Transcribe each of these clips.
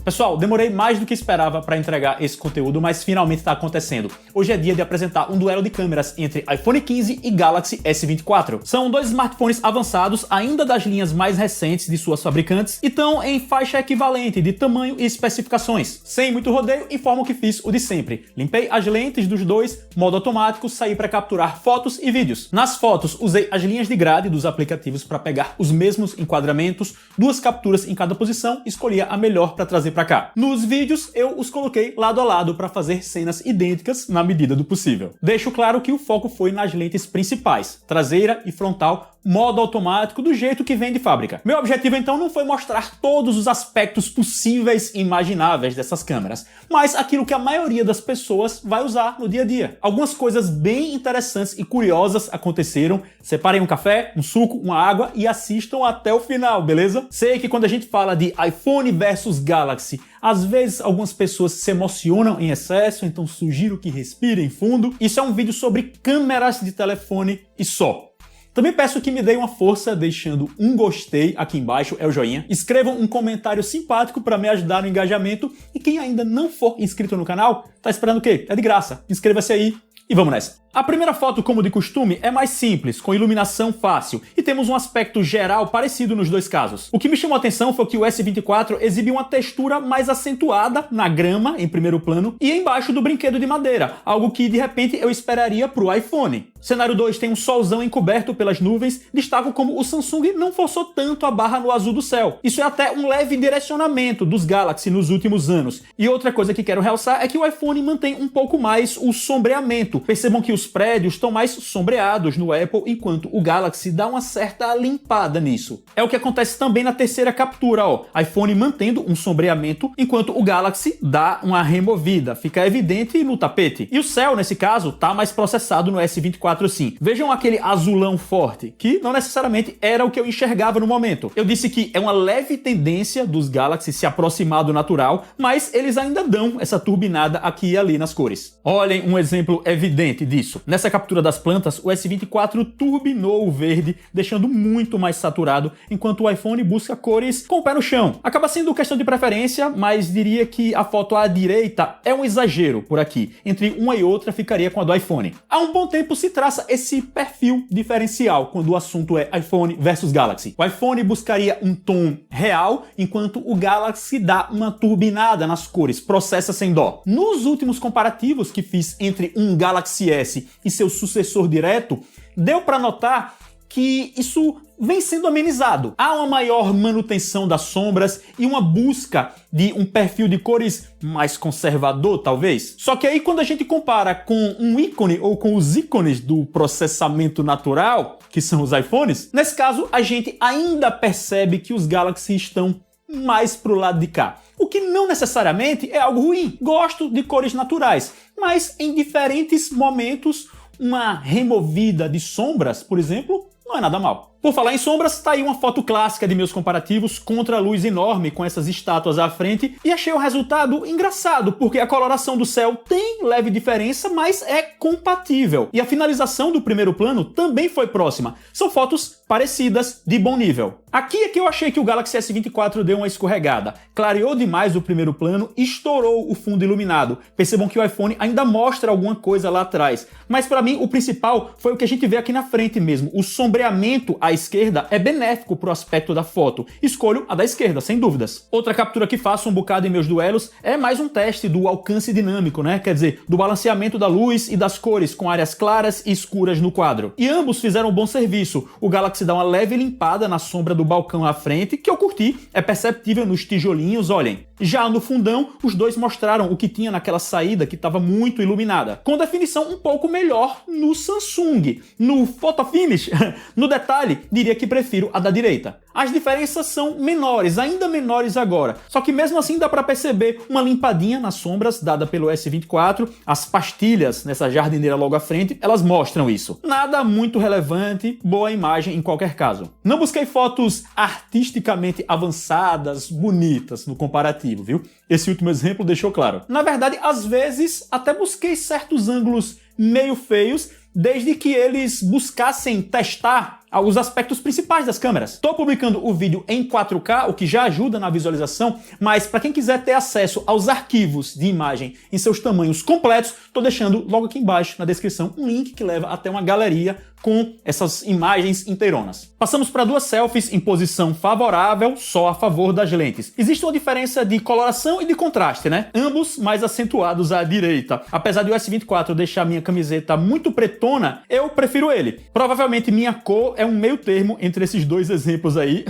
Pessoal, demorei mais do que esperava para entregar esse conteúdo, mas finalmente está acontecendo. Hoje é dia de apresentar um duelo de câmeras entre iPhone 15 e Galaxy S24. São dois smartphones avançados, ainda das linhas mais recentes de suas fabricantes, e estão em faixa equivalente de tamanho e especificações. Sem muito rodeio, informo que fiz o de sempre. Limpei as lentes dos dois, modo automático, saí para capturar fotos e vídeos. Nas fotos, usei as linhas de grade dos aplicativos para pegar os mesmos enquadramentos, duas capturas em cada posição, escolhi a melhor para trazer para cá. Nos vídeos, eu os coloquei lado a lado para fazer cenas idênticas na medida do possível. Deixo claro que o foco foi nas lentes principais, traseira e frontal, modo automático, do jeito que vem de fábrica. Meu objetivo então não foi mostrar todos os aspectos possíveis e imagináveis dessas câmeras, mas aquilo que a maioria das pessoas vai usar no dia a dia. Algumas coisas bem interessantes e curiosas aconteceram. Separem um café, um suco, uma água e assistam até o final, beleza? Sei que quando a gente fala de iPhone versus Galaxy, às vezes algumas pessoas se emocionam em excesso, então sugiro que respirem fundo. Isso é um vídeo sobre câmeras de telefone e só. Também peço que me deem uma força deixando um gostei aqui embaixo, é o joinha. Escrevam um comentário simpático para me ajudar no engajamento. E quem ainda não for inscrito no canal, tá esperando o quê? É de graça. Inscreva-se aí e vamos nessa. A primeira foto, como de costume, é mais simples, com iluminação fácil, e temos um aspecto geral parecido nos dois casos. O que me chamou a atenção foi que o S24 exibe uma textura mais acentuada na grama, em primeiro plano, e embaixo do brinquedo de madeira, algo que de repente eu esperaria pro iPhone. Cenário 2 tem um solzão encoberto pelas nuvens, destaco como o Samsung não forçou tanto a barra no azul do céu. Isso é até um leve direcionamento dos Galaxy nos últimos anos. E outra coisa que quero realçar é que o iPhone mantém um pouco mais o sombreamento. Percebam que os prédios estão mais sombreados no Apple, enquanto o Galaxy dá uma certa limpada nisso. É o que acontece também na terceira captura, ó. iPhone mantendo um sombreamento, enquanto o Galaxy dá uma removida. Fica evidente no tapete. E o céu, nesse caso, tá mais processado no S24 sim. Vejam aquele azulão forte, que não necessariamente era o que eu enxergava no momento. Eu disse que é uma leve tendência dos Galaxy se aproximar do natural, mas eles ainda dão essa turbinada aqui e ali nas cores. Olhem um exemplo evidente disso. Nessa captura das plantas, o S24 turbinou o verde, deixando muito mais saturado, enquanto o iPhone busca cores com o pé no chão. Acaba sendo questão de preferência, mas diria que a foto à direita é um exagero por aqui. Entre uma e outra ficaria com a do iPhone. Há um bom tempo se traça esse perfil diferencial quando o assunto é iPhone versus Galaxy. O iPhone buscaria um tom real, enquanto o Galaxy dá uma turbinada nas cores, processa sem dó. Nos últimos comparativos que fiz entre um Galaxy S e seu sucessor direto, deu para notar que isso vem sendo amenizado. Há uma maior manutenção das sombras e uma busca de um perfil de cores mais conservador, talvez. Só que aí quando a gente compara com um ícone ou com os ícones do processamento natural, que são os iPhones, nesse caso a gente ainda percebe que os Galaxy estão mais pro lado de cá. O que não necessariamente é algo ruim. Gosto de cores naturais, mas em diferentes momentos uma removida de sombras, por exemplo, não é nada mal. Por falar em sombras, tá aí uma foto clássica de meus comparativos contra a luz enorme com essas estátuas à frente e achei o resultado engraçado, porque a coloração do céu tem leve diferença, mas é compatível. E a finalização do primeiro plano também foi próxima. São fotos parecidas, de bom nível. Aqui é que eu achei que o Galaxy S24 deu uma escorregada. Clareou demais o primeiro plano e estourou o fundo iluminado. Percebam que o iPhone ainda mostra alguma coisa lá atrás. Mas para mim o principal foi o que a gente vê aqui na frente mesmo. O sombreamento à esquerda é benéfico para o aspecto da foto. Escolho a da esquerda, sem dúvidas. Outra captura que faço um bocado em meus duelos é mais um teste do alcance dinâmico, né? Quer dizer, do balanceamento da luz e das cores, com áreas claras e escuras no quadro. E ambos fizeram um bom serviço. O Galaxy dá uma leve limpada na sombra do balcão à frente, que eu curti, é perceptível nos tijolinhos, olhem. Já no fundão, os dois mostraram o que tinha naquela saída que estava muito iluminada, com definição um pouco melhor no Samsung. No Photo Finish, no detalhe, diria que prefiro a da direita. As diferenças são menores, ainda menores agora, só que mesmo assim dá para perceber uma limpadinha nas sombras dada pelo S24, as pastilhas nessa jardineira logo à frente, elas mostram isso. Nada muito relevante, boa imagem em qualquer caso. Não busquei fotos artisticamente avançadas, bonitas no comparativo, viu? Esse último exemplo deixou claro. Na verdade, às vezes até busquei certos ângulos meio feios, desde que eles buscassem testar os aspectos principais das câmeras. Estou publicando o vídeo em 4K, o que já ajuda na visualização, mas para quem quiser ter acesso aos arquivos de imagem em seus tamanhos completos, estou deixando logo aqui embaixo na descrição um link que leva até uma galeria com essas imagens inteironas. Passamos para duas selfies em posição favorável, só a favor das lentes. Existe uma diferença de coloração e de contraste, né? Ambos mais acentuados à direita. Apesar de o S24 deixar minha camiseta muito pretona, eu prefiro ele. Provavelmente minha cor é um meio termo entre esses dois exemplos aí.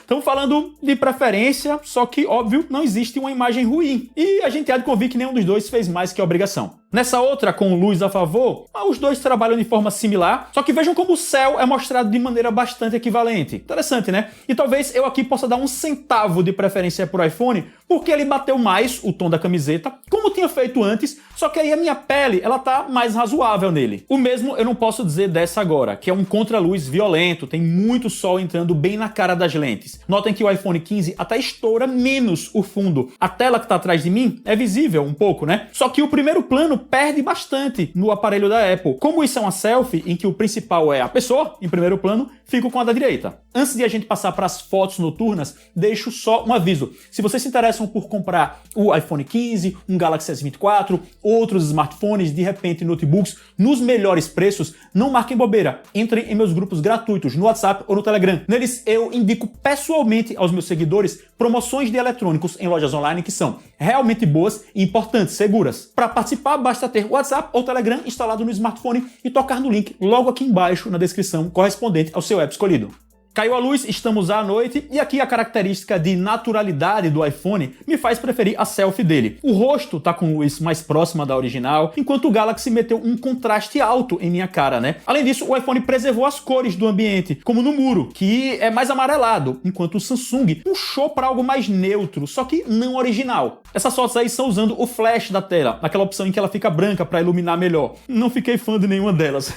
Estamos falando de preferência, só que, óbvio, não existe uma imagem ruim. E a gente há de convir que nenhum dos dois fez mais que a obrigação. Nessa outra, com luz a favor, os dois trabalham de forma similar, só que vejam como o céu é mostrado de maneira bastante equivalente. Interessante, né? E talvez eu aqui possa dar um centavo de preferência por iPhone, porque ele bateu mais o tom da camiseta, como tinha feito antes, só que aí a minha pele, ela tá mais razoável nele. O mesmo eu não posso dizer dessa agora, que é um contraluz violento, tem muito sol entrando bem na cara das lentes. Notem que o iPhone 15 até estoura menos o fundo. A tela que tá atrás de mim é visível um pouco, né? Só que o primeiro plano perde bastante no aparelho da Apple. Como isso é uma selfie em que o principal é a pessoa, em primeiro plano, fico com a da direita. Antes de a gente passar para as fotos noturnas, deixo só um aviso. Se vocês se interessam por comprar o iPhone 15, um Galaxy S24, outros smartphones, de repente notebooks, nos melhores preços, não marquem bobeira. Entrem em meus grupos gratuitos no WhatsApp ou no Telegram. Neles eu indico pessoalmente aos meus seguidores promoções de eletrônicos em lojas online que são realmente boas e importantes, seguras. Para participar, basta ter WhatsApp ou Telegram instalado no smartphone e tocar no link logo aqui embaixo na descrição correspondente ao seu app escolhido. Caiu a luz, estamos à noite, e aqui a característica de naturalidade do iPhone me faz preferir a selfie dele. O rosto tá com luz mais próxima da original, enquanto o Galaxy meteu um contraste alto em minha cara, né? Além disso, o iPhone preservou as cores do ambiente, como no muro, que é mais amarelado, enquanto o Samsung puxou para algo mais neutro, só que não original. Essas fotos aí são usando o flash da tela, aquela opção em que ela fica branca para iluminar melhor. Não fiquei fã de nenhuma delas.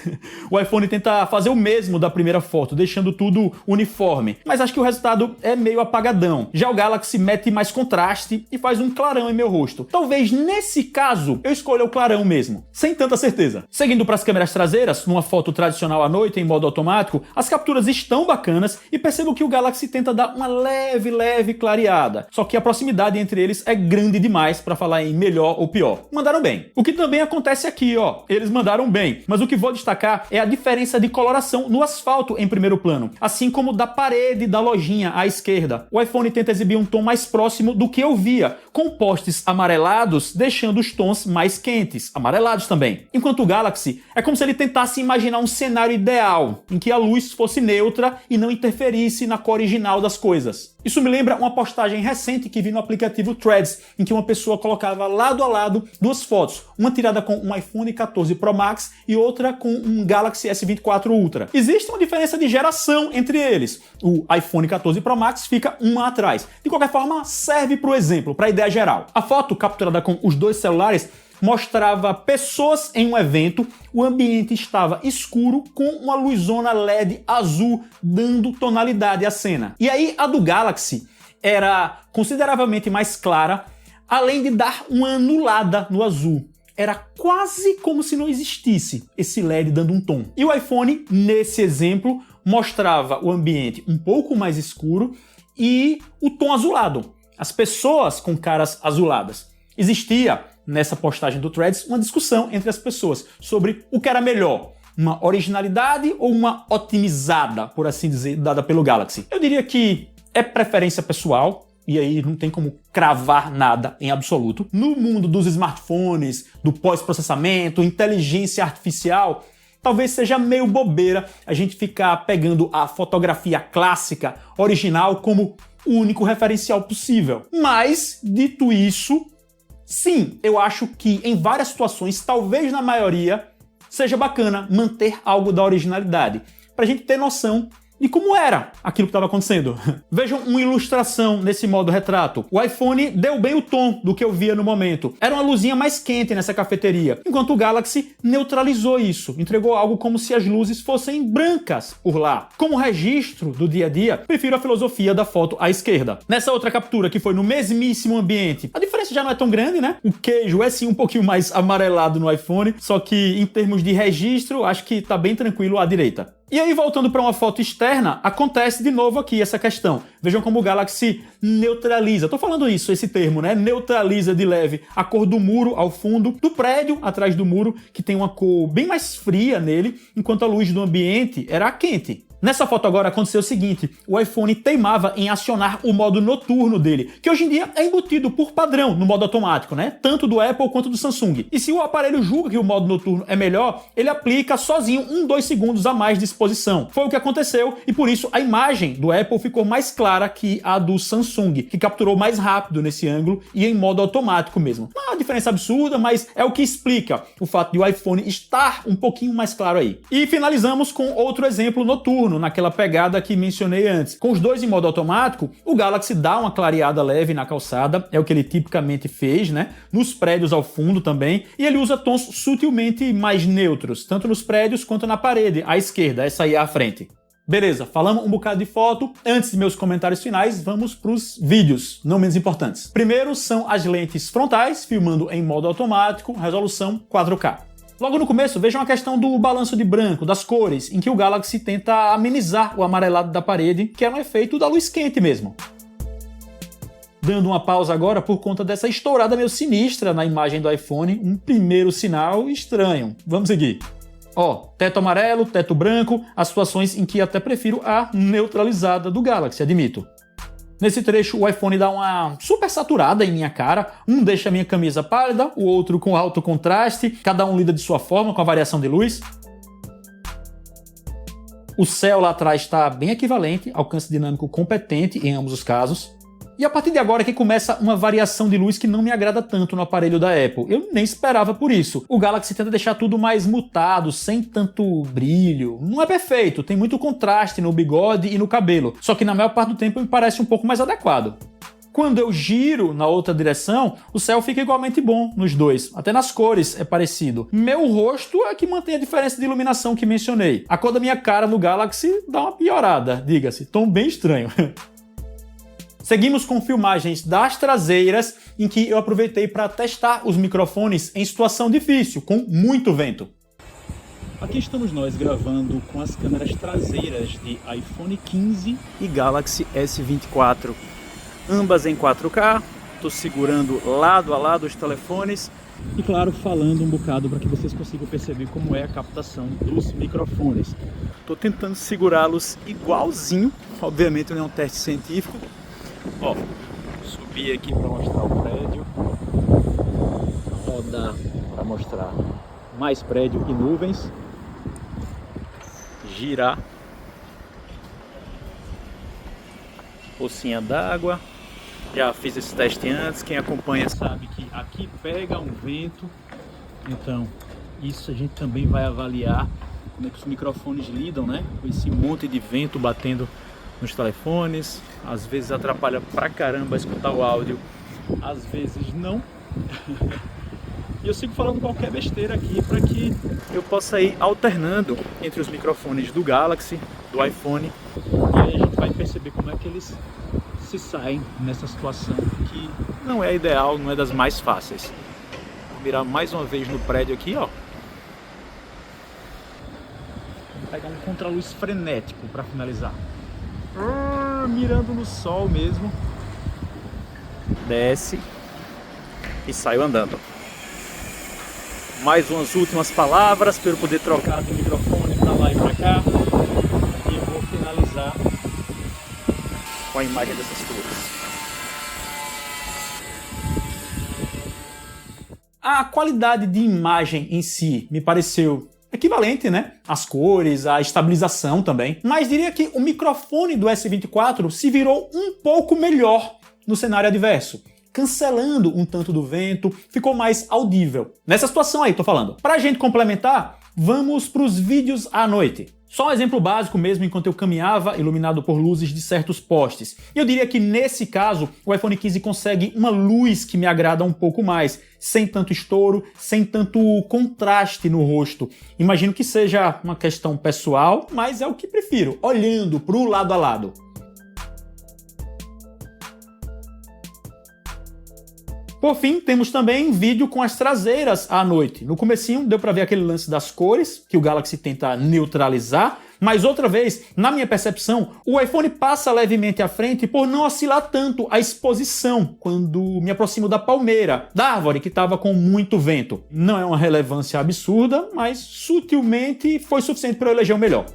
O iPhone tenta fazer o mesmo da primeira foto, deixando tudo uniforme, mas acho que o resultado é meio apagadão. Já o Galaxy mete mais contraste e faz um clarão em meu rosto. Talvez nesse caso eu escolha o clarão mesmo, sem tanta certeza. Seguindo para as câmeras traseiras, numa foto tradicional à noite em modo automático, as capturas estão bacanas e percebo que o Galaxy tenta dar uma leve clareada, só que a proximidade entre eles é grande demais para falar em melhor ou pior. Mandaram bem. O que também acontece aqui, ó, eles mandaram bem, mas o que vou destacar é a diferença de coloração no asfalto em primeiro plano, assim como da parede da lojinha à esquerda. O iPhone tenta exibir um tom mais próximo do que eu via, com postes amarelados, deixando os tons mais quentes, amarelados também. Enquanto o Galaxy é como se ele tentasse imaginar um cenário ideal, em que a luz fosse neutra e não interferisse na cor original das coisas. Isso me lembra uma postagem recente que vi no aplicativo Threads, em que uma pessoa colocava lado a lado duas fotos, uma tirada com um iPhone 14 Pro Max e outra com um Galaxy S24 Ultra. Existe uma diferença de geração entre eles. O iPhone 14 Pro Max fica uma atrás. De qualquer forma, serve para o exemplo, para a ideia geral. A foto capturada com os dois celulares mostrava pessoas em um evento, o ambiente estava escuro com uma luzona LED azul dando tonalidade à cena. E aí a do Galaxy era consideravelmente mais clara, além de dar uma anulada no azul. Era quase como se não existisse esse LED dando um tom. E o iPhone, nesse exemplo, mostrava o ambiente um pouco mais escuro e o tom azulado. As pessoas com caras azuladas. Existia nessa postagem do Threads uma discussão entre as pessoas sobre o que era melhor, uma originalidade ou uma otimizada, por assim dizer, dada pelo Galaxy. Eu diria que é preferência pessoal, e aí não tem como cravar nada em absoluto. No mundo dos smartphones, do pós-processamento, inteligência artificial, talvez seja meio bobeira a gente ficar pegando a fotografia clássica, original, como o único referencial possível. Mas, dito isso, sim, eu acho que em várias situações, talvez na maioria, seja bacana manter algo da originalidade, pra gente ter noção de como era aquilo que estava acontecendo. Vejam uma ilustração nesse modo retrato. O iPhone deu bem o tom do que eu via no momento. Era uma luzinha mais quente nessa cafeteria, enquanto o Galaxy neutralizou isso, entregou algo como se as luzes fossem brancas por lá. Como registro do dia a dia, prefiro a filosofia da foto à esquerda. Nessa outra captura, que foi no mesmíssimo ambiente, a diferença já não é tão grande, né? O queijo é sim um pouquinho mais amarelado no iPhone, só que em termos de registro, acho que tá bem tranquilo à direita. E aí, voltando para uma foto externa, acontece de novo aqui essa questão. Vejam como o Galaxy neutraliza. Tô falando isso, esse termo, né? Neutraliza de leve a cor do muro ao fundo, do prédio atrás do muro, que tem uma cor bem mais fria nele, enquanto a luz do ambiente era quente. Nessa foto agora aconteceu o seguinte, o iPhone teimava em acionar o modo noturno dele, que hoje em dia é embutido por padrão no modo automático, né? Tanto do Apple quanto do Samsung. E se o aparelho julga que o modo noturno é melhor, ele aplica sozinho 2 segundos a mais de exposição. Foi o que aconteceu e por isso a imagem do Apple ficou mais clara que a do Samsung, que capturou mais rápido nesse ângulo e em modo automático mesmo. Uma diferença absurda, mas é o que explica o fato de o iPhone estar um pouquinho mais claro aí. E finalizamos com outro exemplo noturno, naquela pegada que mencionei antes. Com os dois em modo automático, o Galaxy dá uma clareada leve na calçada, é o que ele tipicamente fez, né? Nos prédios ao fundo também, e ele usa tons sutilmente mais neutros, tanto nos prédios quanto na parede, à esquerda, essa aí à frente. Beleza, falamos um bocado de foto. Antes de meus comentários finais, vamos para os vídeos, não menos importantes. Primeiro são as lentes frontais, filmando em modo automático, resolução 4K. Logo no começo, vejam a questão do balanço de branco, das cores, em que o Galaxy tenta amenizar o amarelado da parede, que é um efeito da luz quente mesmo. Dando uma pausa agora por conta dessa estourada meio sinistra na imagem do iPhone, um primeiro sinal estranho. Vamos seguir. Ó, teto amarelo, teto branco, as situações em que até prefiro a neutralizada do Galaxy, admito. Nesse trecho, o iPhone dá uma super saturada em minha cara, um deixa a minha camisa pálida, o outro com alto contraste, cada um lida de sua forma com a variação de luz. O céu lá atrás está bem equivalente, alcance dinâmico competente em ambos os casos. E a partir de agora é que começa uma variação de luz que não me agrada tanto no aparelho da Apple. Eu nem esperava por isso. O Galaxy tenta deixar tudo mais mutado, sem tanto brilho. Não é perfeito, tem muito contraste no bigode e no cabelo. Só que na maior parte do tempo me parece um pouco mais adequado. Quando eu giro na outra direção, o céu fica igualmente bom nos dois. Até nas cores é parecido. Meu rosto é que mantém a diferença de iluminação que mencionei. A cor da minha cara no Galaxy dá uma piorada, diga-se. Tom bem estranho. Seguimos com filmagens das traseiras, em que eu aproveitei para testar os microfones em situação difícil, com muito vento. Aqui estamos nós gravando com as câmeras traseiras de iPhone 15 e Galaxy S24. Ambas em 4K, estou segurando lado a lado os telefones e, claro, falando um bocado para que vocês consigam perceber como é a captação dos microfones. Estou tentando segurá-los igualzinho, obviamente não é um teste científico. Ó, subir aqui para mostrar o prédio, rodar para mostrar mais prédio e nuvens, girar, pocinha d'água. Já fiz esse teste antes, quem acompanha sabe que aqui pega um vento, então isso a gente também vai avaliar como é que os microfones lidam, né, com esse monte de vento batendo nos telefones. Às vezes atrapalha pra caramba escutar o áudio, às vezes não. E eu sigo falando qualquer besteira aqui para que eu possa ir alternando entre os microfones do Galaxy, do iPhone, e aí a gente vai perceber como é que eles se saem nessa situação que não é ideal, não é das mais fáceis. Vou virar mais uma vez no prédio aqui, ó. Vou pegar um contraluz frenético para finalizar. Mirando no sol mesmo. Desce e saio andando. Mais umas últimas palavras para eu poder trocar de microfone para lá e para cá. E eu vou finalizar com a imagem dessas cores. A qualidade de imagem em si me pareceu equivalente, né? As cores, a estabilização também. Mas diria que o microfone do S24 se virou um pouco melhor no cenário adverso. Cancelando um tanto do vento, ficou mais audível. Nessa situação aí, tô falando. Pra gente complementar, vamos pros vídeos à noite. Só um exemplo básico mesmo, enquanto eu caminhava, iluminado por luzes de certos postes. E eu diria que nesse caso, o iPhone 15 consegue uma luz que me agrada um pouco mais, sem tanto estouro, sem tanto contraste no rosto. Imagino que seja uma questão pessoal, mas é o que prefiro, olhando pro lado a lado. Por fim, temos também vídeo com as traseiras à noite. No comecinho deu para ver aquele lance das cores, que o Galaxy tenta neutralizar, Mas outra vez, na minha percepção, o iPhone passa levemente à frente por não oscilar tanto a exposição quando me aproximo da palmeira, da árvore que estava com muito vento. Não é uma relevância absurda, mas sutilmente foi suficiente para eu eleger o melhor.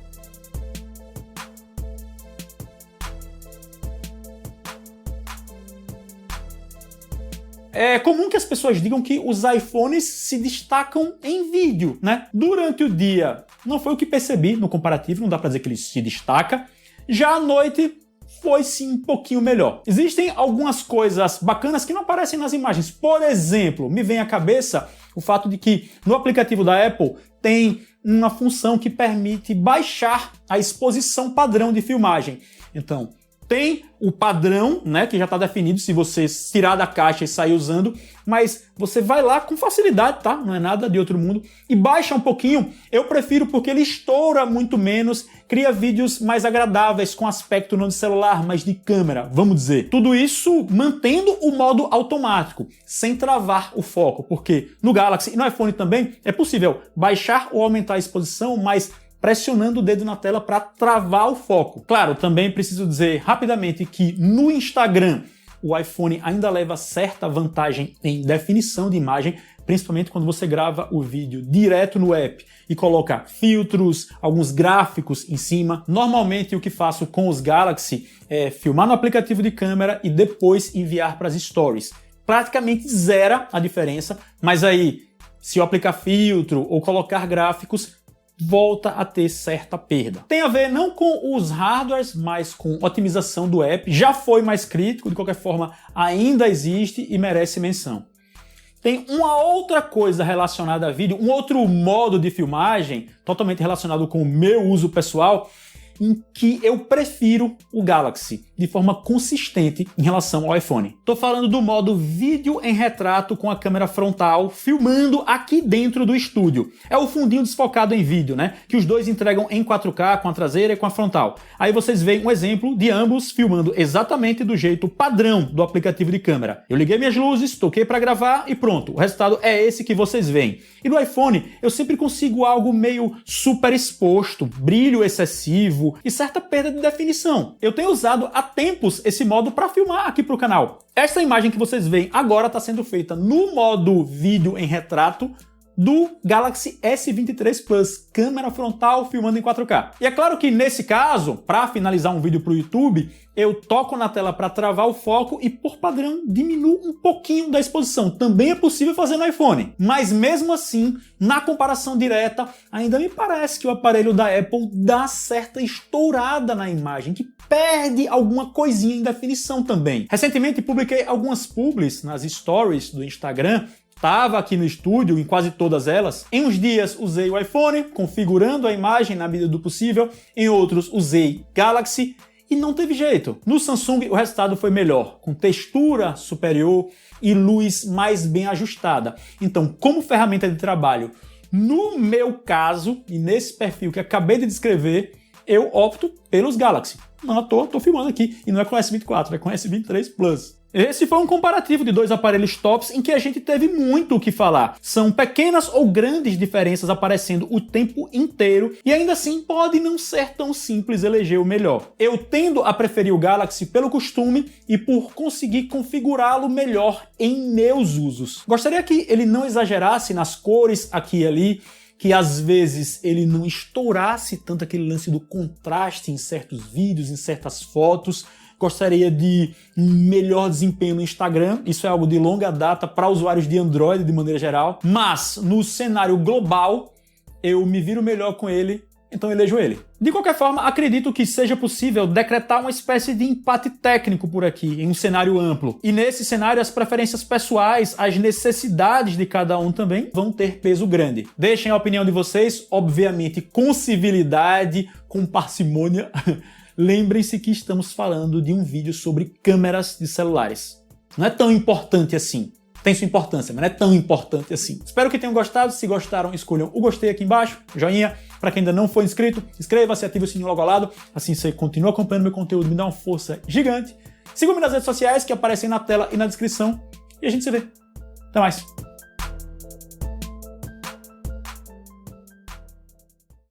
É comum que as pessoas digam que os iPhones se destacam em vídeo, né? Durante o dia, não foi o que percebi no comparativo, não dá pra dizer que ele se destaca. Já à noite, foi sim um pouquinho melhor. Existem algumas coisas bacanas que não aparecem nas imagens. Por exemplo, me vem à cabeça o fato de que no aplicativo da Apple tem uma função que permite baixar a exposição padrão de filmagem. Então, tem o padrão, né, que já está definido se você tirar da caixa e sair usando, mas você vai lá com facilidade, tá? Não é nada de outro mundo. E baixa um pouquinho, eu prefiro porque ele estoura muito menos, cria vídeos mais agradáveis, com aspecto não de celular, mas de câmera, vamos dizer. Tudo isso mantendo o modo automático, sem travar o foco, porque no Galaxy e no iPhone também é possível baixar ou aumentar a exposição, mas pressionando o dedo na tela para travar o foco. Claro, também preciso dizer rapidamente que no Instagram o iPhone ainda leva certa vantagem em definição de imagem, principalmente quando você grava o vídeo direto no app e coloca filtros, alguns gráficos em cima. Normalmente o que faço com os Galaxy é filmar no aplicativo de câmera e depois enviar para as stories. Praticamente zera a diferença, mas aí se eu aplicar filtro ou colocar gráficos, volta a ter certa perda. Tem a ver não com os hardwares, mas com otimização do app. Já foi mais crítico, de qualquer forma ainda existe e merece menção. Tem uma outra coisa relacionada a vídeo, um outro modo de filmagem, totalmente relacionado com o meu uso pessoal, em que eu prefiro o Galaxy de forma consistente em relação ao iPhone. Tô falando do modo vídeo em retrato com a câmera frontal, filmando aqui dentro do estúdio. É o fundinho desfocado em vídeo, né? Que os dois entregam em 4K com a traseira e com a frontal. Aí vocês veem um exemplo de ambos filmando exatamente do jeito padrão do aplicativo de câmera. Eu liguei minhas luzes, toquei para gravar e pronto. O resultado é esse que vocês veem. E no iPhone eu sempre consigo algo meio super exposto, brilho excessivo e certa perda de definição. Eu tenho usado há tempos esse modo para filmar aqui para o canal. Essa imagem que vocês veem agora está sendo feita no modo vídeo em retrato do Galaxy S23 Plus, câmera frontal filmando em 4K. E é claro que nesse caso, para finalizar um vídeo para o YouTube, eu toco na tela para travar o foco e, por padrão, diminuo um pouquinho da exposição. Também é possível fazer no iPhone. Mas mesmo assim, na comparação direta, ainda me parece que o aparelho da Apple dá certa estourada na imagem, que perde alguma coisinha em definição também. Recentemente publiquei algumas publis nas stories do Instagram. Estava aqui no estúdio, em quase todas elas. Em uns dias usei o iPhone, configurando a imagem na medida do possível. Em outros usei Galaxy e não teve jeito. No Samsung o resultado foi melhor, com textura superior e luz mais bem ajustada. Então, como ferramenta de trabalho, no meu caso, e nesse perfil que acabei de descrever, eu opto pelos Galaxy. Não à toa, estou filmando aqui, e não é com o S24, é com o S23 Plus. Esse foi um comparativo de dois aparelhos tops em que a gente teve muito o que falar. São pequenas ou grandes diferenças aparecendo o tempo inteiro e ainda assim pode não ser tão simples eleger o melhor. Eu tendo a preferir o Galaxy pelo costume e por conseguir configurá-lo melhor em meus usos. Gostaria que ele não exagerasse nas cores aqui e ali, que às vezes ele não estourasse tanto aquele lance do contraste em certos vídeos, em certas fotos. Gostaria de um melhor desempenho no Instagram, isso é algo de longa data para usuários de Android de maneira geral, mas no cenário global eu me viro melhor com ele, então elejo ele. De qualquer forma, acredito que seja possível decretar uma espécie de empate técnico por aqui, em um cenário amplo. E nesse cenário as preferências pessoais, as necessidades de cada um também vão ter peso grande. Deixem a opinião de vocês, obviamente com civilidade, com parcimônia. Lembrem-se que estamos falando de um vídeo sobre câmeras de celulares. Não é tão importante assim. Tem sua importância, mas não é tão importante assim. Espero que tenham gostado. Se gostaram, escolham o gostei aqui embaixo, joinha. Para quem ainda não for inscrito, inscreva-se, ative o sininho logo ao lado. Assim você continua acompanhando meu conteúdo, me dá uma força gigante. Siga-me nas redes sociais que aparecem na tela e na descrição. E a gente se vê. Até mais.